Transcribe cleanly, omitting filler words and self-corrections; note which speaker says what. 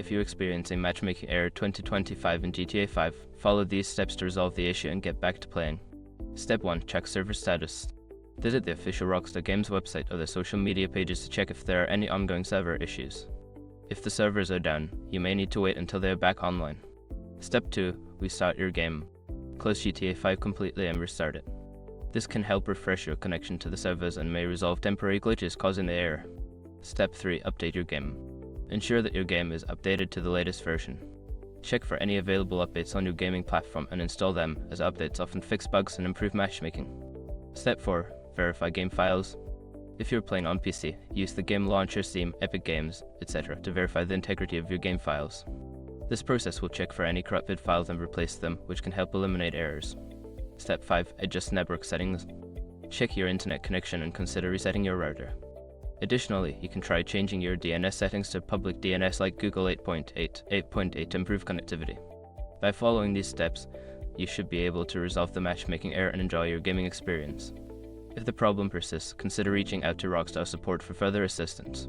Speaker 1: if you experience a matchmaking error 2025 in GTA 5, follow these steps to resolve the issue and get back to playing. Step 1. Check server status. Visit the official Rockstar Games website or their social media pages to check if there are any ongoing server issues. If the servers are down, you may need to wait until they are back online. Step 2. Restart your game. Close GTA 5 completely and restart it. This can help refresh your connection to the servers and may resolve temporary glitches causing the error. Step 3. Update your game. Ensure that your game is updated to the latest version. Check for any available updates on your gaming platform and install them, as updates often fix bugs and improve matchmaking. Step 4. Verify game files. If you're playing on PC, use the game launcher, Steam, Epic Games, etc. to verify the integrity of your game files. This process will check for any corrupted files and replace them, which can help eliminate errors. Step 5. Adjust network settings. Check your internet connection and consider resetting your router. Additionally, you can try changing your DNS settings to public DNS like Google 8.8 to improve connectivity. By following these steps, you should be able to resolve the matchmaking error and enjoy your gaming experience. If the problem persists, consider reaching out to Rockstar support for further assistance.